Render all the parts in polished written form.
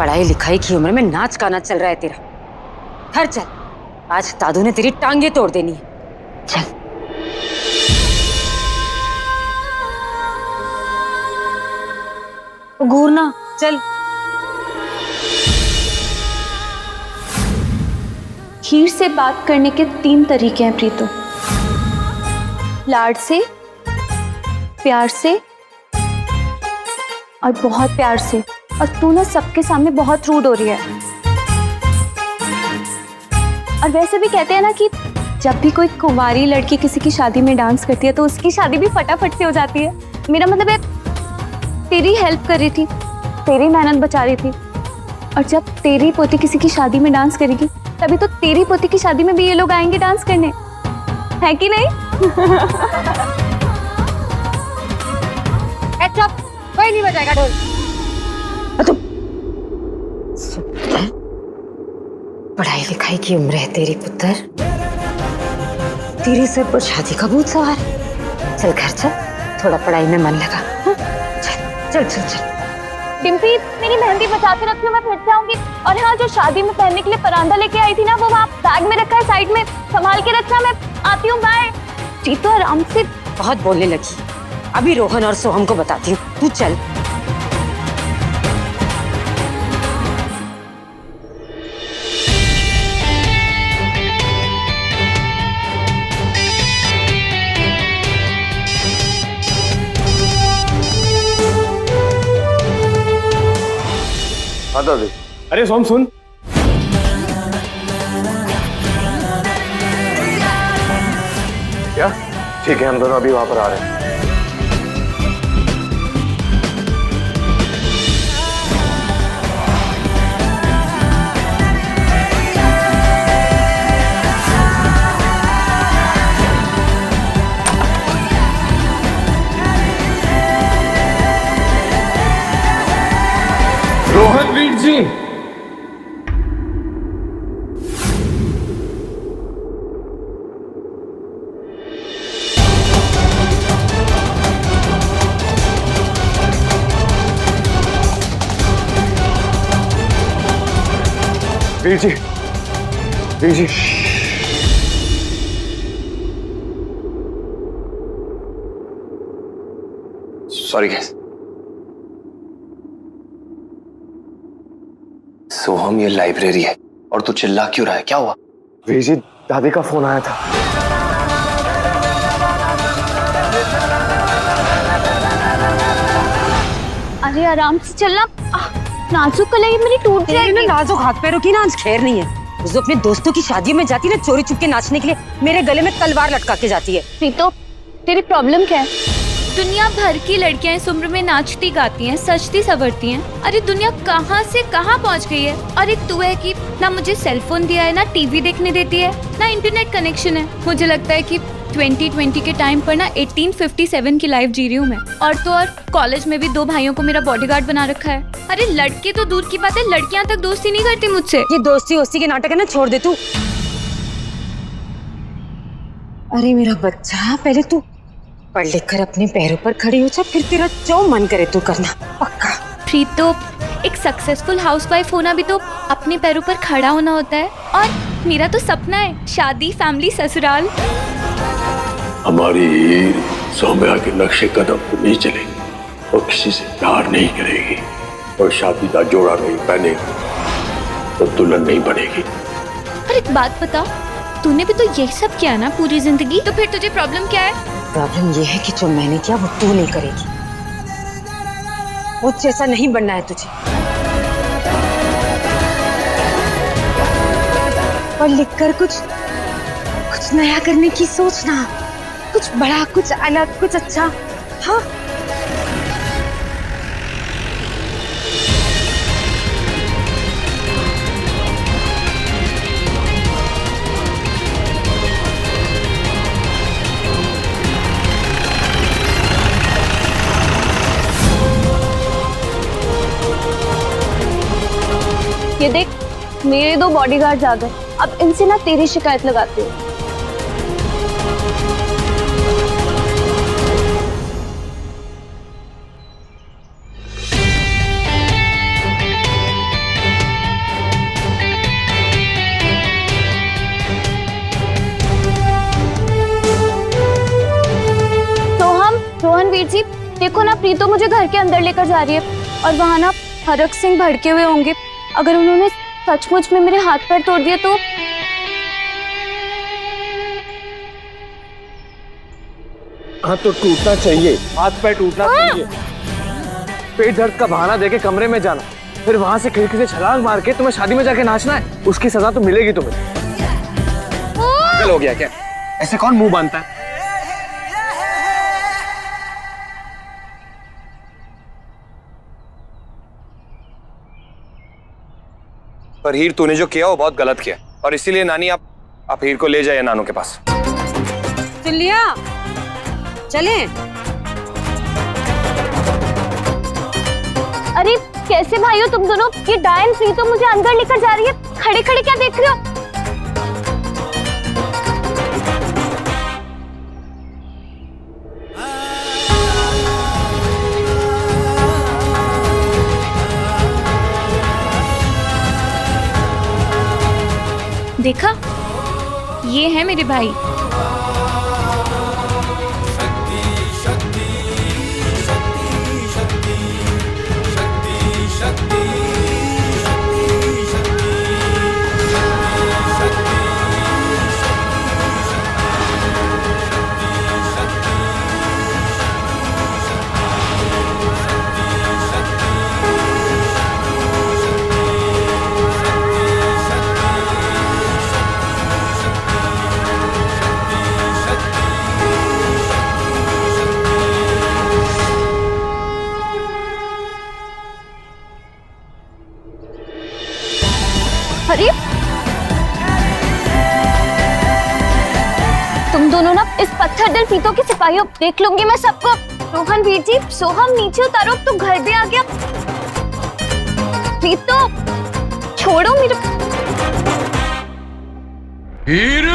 पढ़ाई लिखाई की उम्र में नाच गाना चल रहा है तेरा। घर चल, आज दादू ने तेरी टांगे तोड़ देनी है। चल। घूरना, चल। हीर से बात करने के 3 तरीके हैं प्रीतो। लाड से, प्यार से और बहुत प्यार से। और तू ना सबके सामने बहुत रूड हो रही है। और वैसे भी कहते हैं ना कि जब भी कोई कुंवारी लड़की किसी की शादी में डांस करती है तो उसकी शादी भी फटाफट से हो जाती है। मेरा मतलब है तेरी हेल्प कर रही थी, तेरी मेहनत बचा रही थी। और जब तेरी पोती किसी की शादी में डांस करेगी तभी तो तेरी पोती की शादी में भी ये लोग आएंगे डांस करने, है कि नहीं? कोई नहीं बजाएगा ढोल। पढ़ाई लिखाई की उम्र है तेरी पुत्र, तेरे सर पर शादी का भूत सवार है। चल घर चल, थोड़ा पढ़ाई में मन लगा। चल चल चल चल। डिम्पी, मेरी मेहंदी बचा के रखियो, मैं फिर से आऊंगी। और हाँ, जो शादी में पहनने के लिए परांदा लेके आई थी ना, वो वहाँ बैग में रखा है, साइड में संभाल के रखना। मैं आती हूँ, बाय। जीतो आराम से। बहुत बोलने लगी, अभी रोहन और सोहम को बताती हूँ, तू चल। हाँ दादी। अरे सोम सुन। क्या? ठीक है, हम दोनों अभी वहां पर आ रहे हैं। रोहन वीर जी, वीर जी, वीर जी। Sorry guys. सोहम, ये लाइब्रेरी है और तू चिल्ला क्यों रहा है? क्या हुआ? वीर जी, दादी का फोन आया था। अरे आराम से चलना, नाजुक कलाई मेरी टूट जाएगी। नाजुक हाथ पैरों की ना आज खैर नहीं है। जो अपने दोस्तों की शादी में जाती है ना, चोरी चुपके नाचने के लिए, मेरे गले में तलवार लटका के जाती है। प्रीतो, तेरी प्रॉब्लम क्या है? दुनिया भर की लड़कियां इस उम्र में नाचती गाती हैं, सजती संवरती हैं। अरे दुनिया कहाँ से कहाँ पहुँच गई है। और एक तू है कि ना मुझे सेलफोन दिया है, ना टीवी देखने देती है, ना इंटरनेट कनेक्शन है। मुझे लगता है कि 2020 के टाइम पर ना 1857 की लाइफ जी रही हूँ मैं। और तो और कॉलेज में भी 2 भाइयों को मेरा बॉडीगार्ड बना रखा है। अरे लड़के तो दूर की बात है, लड़कियां तक दोस्ती नहीं करती मुझसे। ये दोस्ती वोस्ती के नाटक है ना, छोड़ दे तू। अरे मेरा बच्चा, पहले तू पढ़ लिख कर अपने पैरों पर खड़ी हो जा, फिर तेरा जो मन करे तू करना, पक्का। प्रीतो, एक सक्सेसफुल हाउसवाइफ होना भी तो अपने पैरों पर खड़ा होना होता है। और मेरा तो सपना है शादी, फैमिली, ससुराल। हमारी सौम्या के नक्शे कदम पर नहीं चलेगी और किसी से प्यार नहीं करेगी और शादी का जोड़ा नहीं पहनेगी तो दुल्हन नहीं बनेगी। अरे एक बात बता, तूने भी तो यही सब किया ना पूरी जिंदगी, तो फिर तुझे प्रॉब्लम क्या है? प्रॉब्लम ये है कि जो मैंने किया वो तू नहीं करेगी। मुझ जैसा नहीं बनना है तुझे। और लिखकर कुछ नया करने की सोचना, कुछ बड़ा, कुछ अलग, कुछ अच्छा। हाँ, ये देख, मेरे 2 बॉडीगार्ड्स आ गए। अब इनसे ना तेरी शिकायत लगाती हूँ। देखो ना, प्रीतो मुझे घर के अंदर लेकर जा रही है और वहां ना हरक सिंह भड़के हुए होंगे। अगर उन्होंने सचमुच में मेरे हाथ पैर तोड़ दिए तो? हाँ तो टूटना चाहिए, हाथ पैर टूटना चाहिए। पेट दर्द का बहाना देके कमरे में जाना, फिर वहां से खिड़की से छलांग मार के तुम्हें शादी में जाके नाचना है, उसकी सजा तो मिलेगी तुम्हें। पागल हो गया क्या? ऐसे कौन मुंह बांधता है? पर हीर, तूने जो किया वो बहुत गलत किया और इसीलिए नानी आप हीर को ले जाइए नानू के पास। सुन लिया? चले? अरे कैसे भाई हो तुम दोनों? ये डायन प्रीतो मुझे अंदर लेकर जा रही है, खड़े खड़े क्या देख रहे हो? देखा, ये है मेरे भाई। अरे तुम दोनों ना इस पत्थर दिल प्रीतो की सिपाही हो, देख लूंगी मैं सबको। रोहन वीर जी, सोहम नीचे उतारो, तुम घर भी आ गया। प्रीतो छोड़ो मेरे। हीर!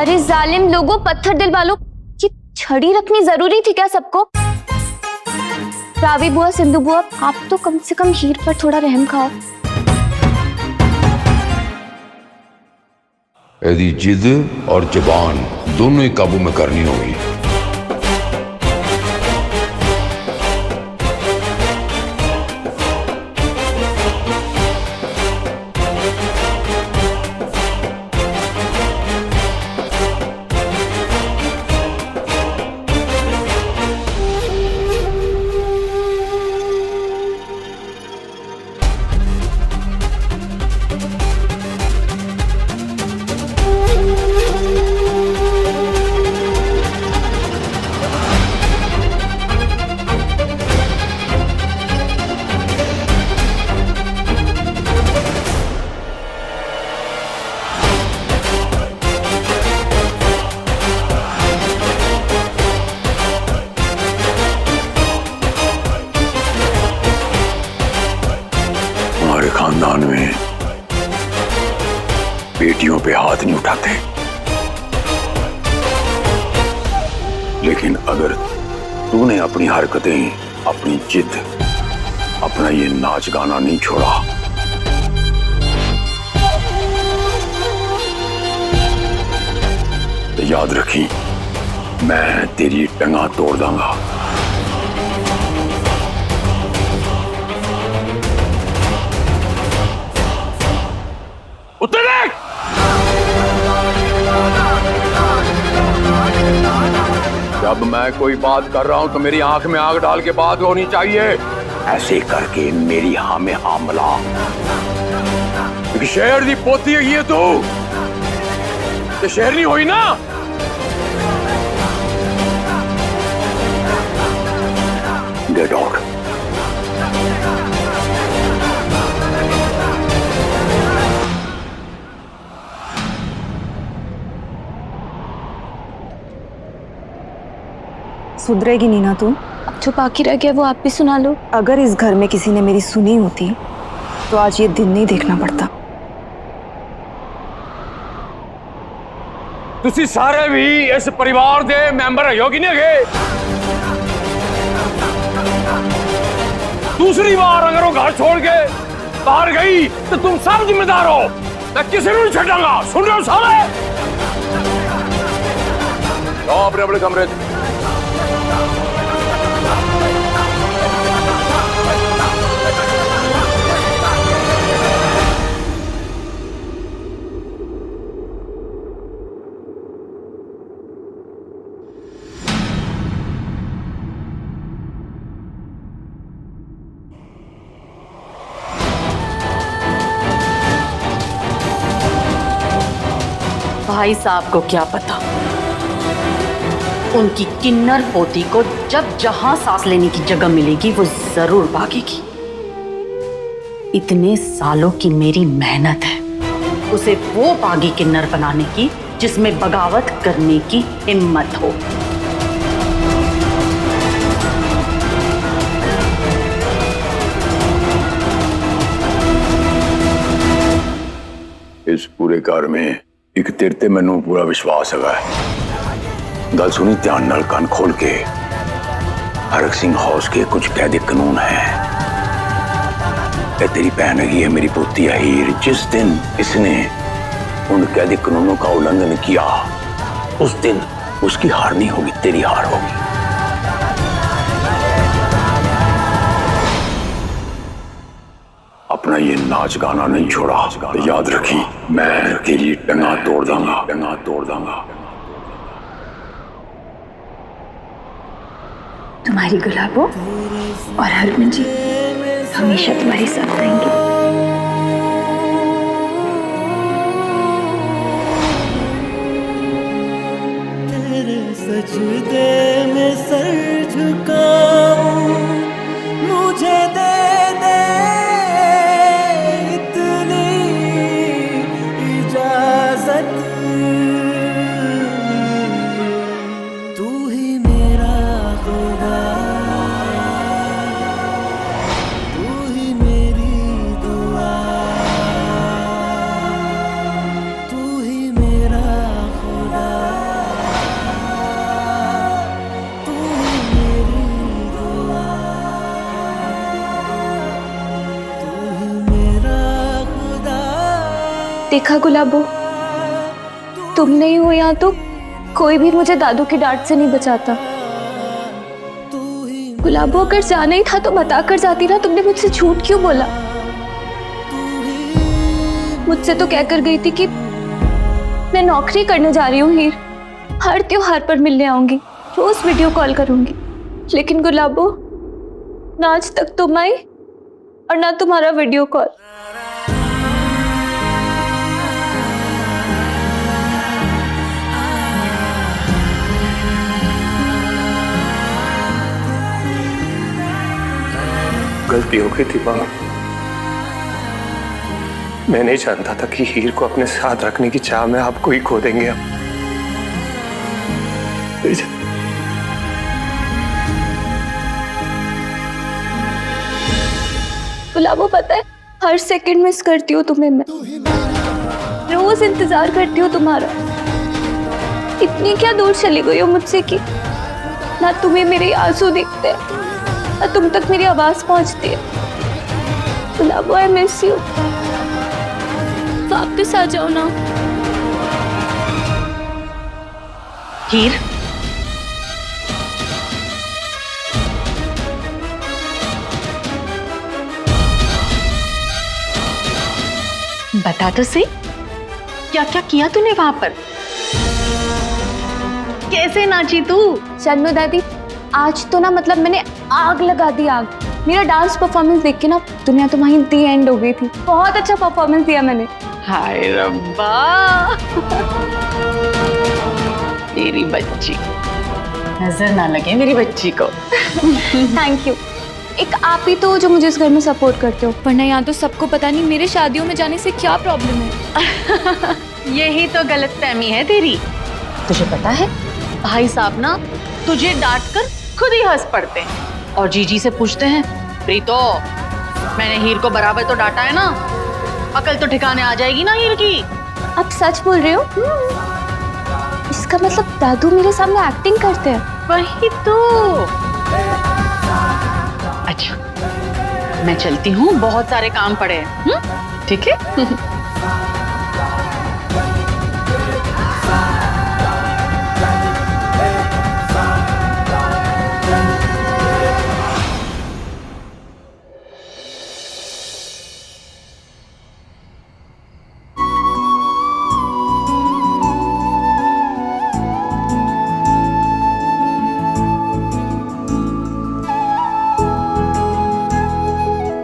अरे जालिम लोगों, पत्थर दिल वालों, ये छड़ी रखनी जरूरी थी क्या सबको? रावी बुआ, सिंधु बुआ, आप तो कम से कम हीर पर थोड़ा रहम खाओ। यदि जिद और जुबान दोनों ही काबू में करनी होगी खानदान में बेटियों पे हाथ नहीं उठाते, लेकिन अगर तूने अपनी हरकतें, अपनी जिद, अपना ये नाच गाना नहीं छोड़ा तो याद रखी, मैं तेरी टंगा तोड़ दूंगा। उत्तर देख! जब मैं कोई बात कर रहा हूं तो मेरी आंख में आंख डाल के बात होनी चाहिए। ऐसे करके मेरी हाँ में हाँ मिला, क्योंकि शहर की पोती है ये तो शहर नहीं हुई ना। Get out. सुधरेगी नहीं ना तुम? अब जो बाकी रह गया वो आप भी सुना लो। अगर इस घर में किसी ने मेरी सुनी होती तो आज ये दिन नहीं देखना पड़ता। तुसी सारे भी इस परिवार दे मैंबर हो कि नहीं है? दूसरी बार अगर वो घर छोड़ के बाहर गई तो तुम सब जिम्मेदार हो। मैं किसी को नहीं छटांगा, सुन रहे हो साले? जाओ अपने अपने कमरे। भाई साहब को क्या पता, उनकी किन्नर पोती को जब जहां सांस लेने की जगह मिलेगी वो जरूर भागेगी। इतने सालों की मेरी मेहनत है उसे वो बागी किन्नर बनाने की जिसमें बगावत करने की हिम्मत हो। इस पूरे कार में एक तेरे ते मैनू पूरा विश्वास है। गल सुनी ध्यान नाल, कान खोल के। हरक सिंह हाउस के कुछ कैदे कानून है। तेरी बहन है मेरी पोती है हीर। जिस दिन इसने उन कैदे कानूनों का उल्लंघन किया उस दिन उसकी हार नहीं होगी, तेरी हार होगी। अपना ये नाच गाना नहीं छोड़ा तो याद रखी, मैं तेरी टंगा तोड़ दूंगा, टंगा तोड़ दूंगा। तुम्हारी गुलाबो और हरमन जी हमेशा तुम्हारे साथ रहेंगे। तेरे सजदे में सर झुकाऊं, मुझे दे दे इतनी इजाजत। तू ही मेरा खुदा, तू ही मेरी दुआ, तू ही मेरा खुदा, तू ही मेरी दुआ, तू ही मेरा खुदा। देखा गुलाबो, तुम नहीं हो यहाँ तो कोई भी मुझे दादू की डांट से नहीं बचाता। गुलाबो अगर जाना ही था तो बता कर जाती ना, तुमने मुझसे झूठ क्यों बोला? मुझसे तो कह कर गई थी कि मैं नौकरी करने जा रही हूँ हीर, हर त्योहार पर मिलने आऊंगी, रोज वीडियो कॉल करूंगी। लेकिन गुलाबो, ना आज तक तुम आई और ना तुम्हारा वीडियो कॉल। गलती हो गई थी माँ। मैं नहीं जानता था कि हीर को अपने साथ रखने की चाह में आपको ही खो देंगे हम। गुलाबो, पता है हर सेकंड मिस करती हूँ तुम्हें मैं, रोज इंतजार करती हूँ तुम्हारा। इतनी क्या दूर चली गई हो मुझसे कि ना तुम्हें मेरे आंसू दिखते हैं ना तुम तक मेरी आवाज पहुंचती है। गुलाबो, आई मिस यू। वापस आ जाओ ना। हीर, बता तो सही, क्या क्या किया तूने वहां पर? कैसे नाची तू? चन्नू दादी, आज तो ना मतलब मैंने आग लगा दी, आग। मेरा डांस परफॉर्मेंस देख के ना दुनिया तो वहीं दी एंड हो गई थी। बहुत अच्छा परफॉर्मेंस दिया मैंने। हाय रब्बा, मेरी बच्ची, नजर ना लगे मेरी बच्ची को। Thank you. एक आप ही तो जो मुझे इस घर में सपोर्ट करते हो, वरना यहाँ तो सबको पता नहीं मेरे शादियों में जाने से क्या प्रॉब्लम है। यही तो गलतफहमी है तेरी। तुझे पता है भाई साहब ना तुझे डांट कर खुद ही हंस पड़ते हैं और जीजी से पूछते हैं, प्रीतो मैंने हीर को बराबर तो डांटा है ना, अकल तो ठिकाने आ जाएगी ना हीर की। आप सच बोल रहे हो? इसका मतलब दादू मेरे सामने एक्टिंग करते हैं? वही तो। अच्छा अब मैं चलती हूँ, बहुत सारे काम पड़े हैं। ठीक है?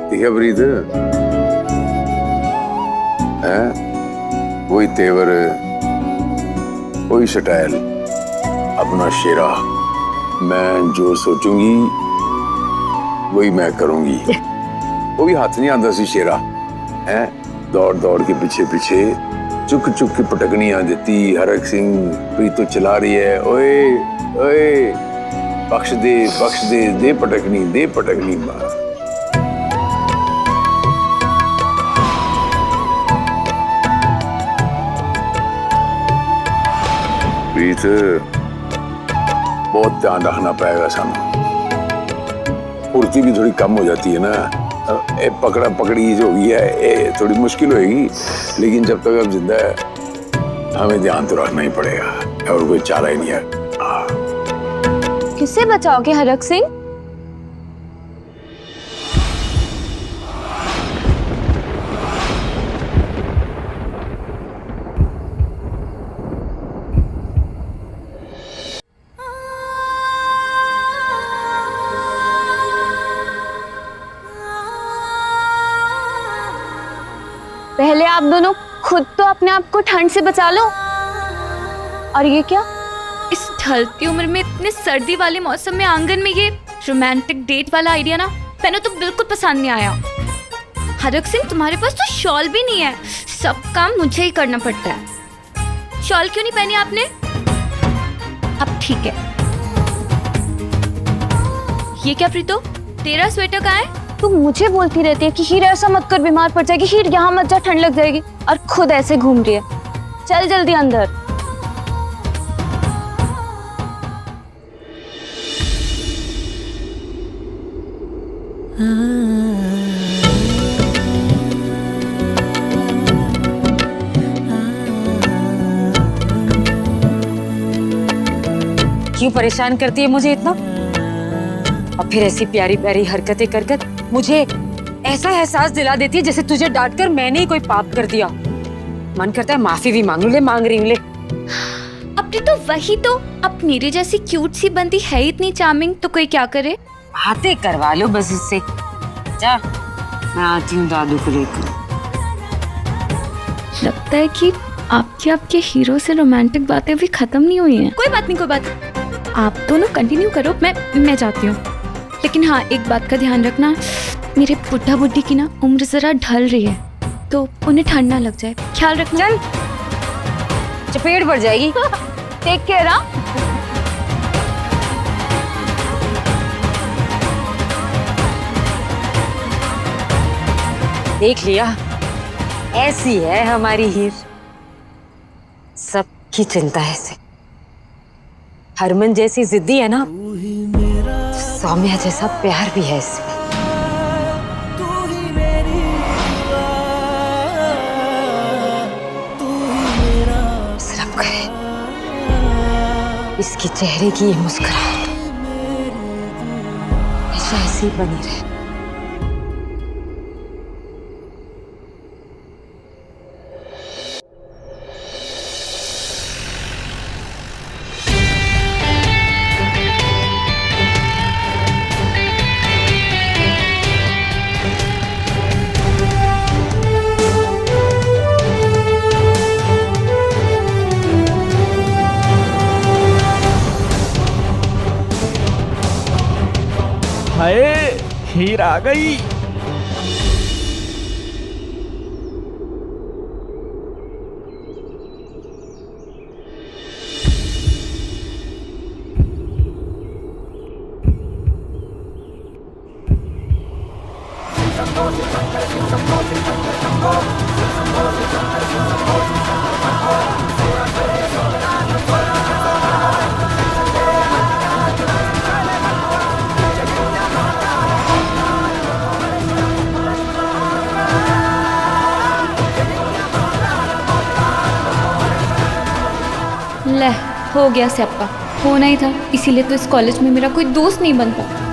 देखा प्रीत है, वही तेवर, वही स्टाइल, अपना शेरा। मैं जो सोचूंगी वही मैं करूंगी। वो भी हाथ नहीं आंदा सी शेरा है, दौड़ दौड़ के पीछे पीछे चुक चुक के पटकनियां देती। हरक सिंह प्रीत तो चला रही है, ओए ओए बख्श दे, दे पटकनी मार। प्रीत बहुत ध्यान रखना पड़ेगा सानू, फुर्ती भी थोड़ी कम हो जाती है ना। ए पकड़ा पकड़ी जो हुई है ये थोड़ी मुश्किल होगी, लेकिन जब तक अब जिंदा है हमें ध्यान तो रखना ही पड़ेगा, और कोई चारा ही नहीं है। किससे बचाओगे हरक सिंह? पहले आप दोनों खुद तो अपने आप को ठंड से बचा लो। और ये क्या, इस ढलती उम्र में इतने सर्दी वाले मौसम में आंगन में ये रोमांटिक डेट वाला आइडिया ना मैंने तो बिल्कुल पसंद नहीं आया। हरक सिंह तुम्हारे पास तो शॉल भी नहीं है, सब काम मुझे ही करना पड़ता है। शॉल क्यों नहीं पहनी आपने? अब ठीक है। ये क्या प्रीतो, तेरा स्वेटर कहाँ है? तू मुझे बोलती रहती है कि हीर ऐसा मत कर, बीमार पड़ जाएगी, हीर यहाँ मत जा, ठंड लग जाएगी, और खुद ऐसे घूम रही है। चल जल्दी अंदर। क्यों परेशान करती है मुझे इतना? और फिर ऐसी प्यारी प्यारी हरकतें कर मुझे ऐसा एहसास दिला देती है जैसे तुझे डांटकर मैंने ही कोई पाप कर दिया। मन करता है माफी भी मांग लूं, ले मांग रही हूं, ले। अपनी तो वही तो, अब मेरे जैसी क्यूट सी बंदी है इतनी चार्मिंग, तो कोई क्या करे? बातें करवा लो बस इससे। जा, मैं आती हूँ दादू को लेकर। लगता है कि आपके हीरो से रोमांटिक बातें भी खत्म नहीं हुई हैं। कोई बात नहीं, आप दोनों कंटिन्यू करो, मैं जाती हूँ। लेकिन हाँ, एक बात का ध्यान रखना, मेरे बुढ़ा बुढ़ी की ना उम्र जरा ढल रही है, तो उन्हें ठंड ना लग जाए, ख्याल रखना। चल, चपेट पड़ जाएगी। Take care. देख लिया, ऐसी है हमारी हीर, सबकी चिंता है इसे। हरमन जैसी जिद्दी है ना, सौम्या जैसा प्यार भी है इसमें। रब करे इसके चेहरे की ये मुस्कुराहट हमेशा ऐसी बनी रहे। हाय, हीर आ गई। ले, हो गया स्यापा। होना ही था, इसीलिए तो इस कॉलेज में मेरा कोई दोस्त नहीं बनता।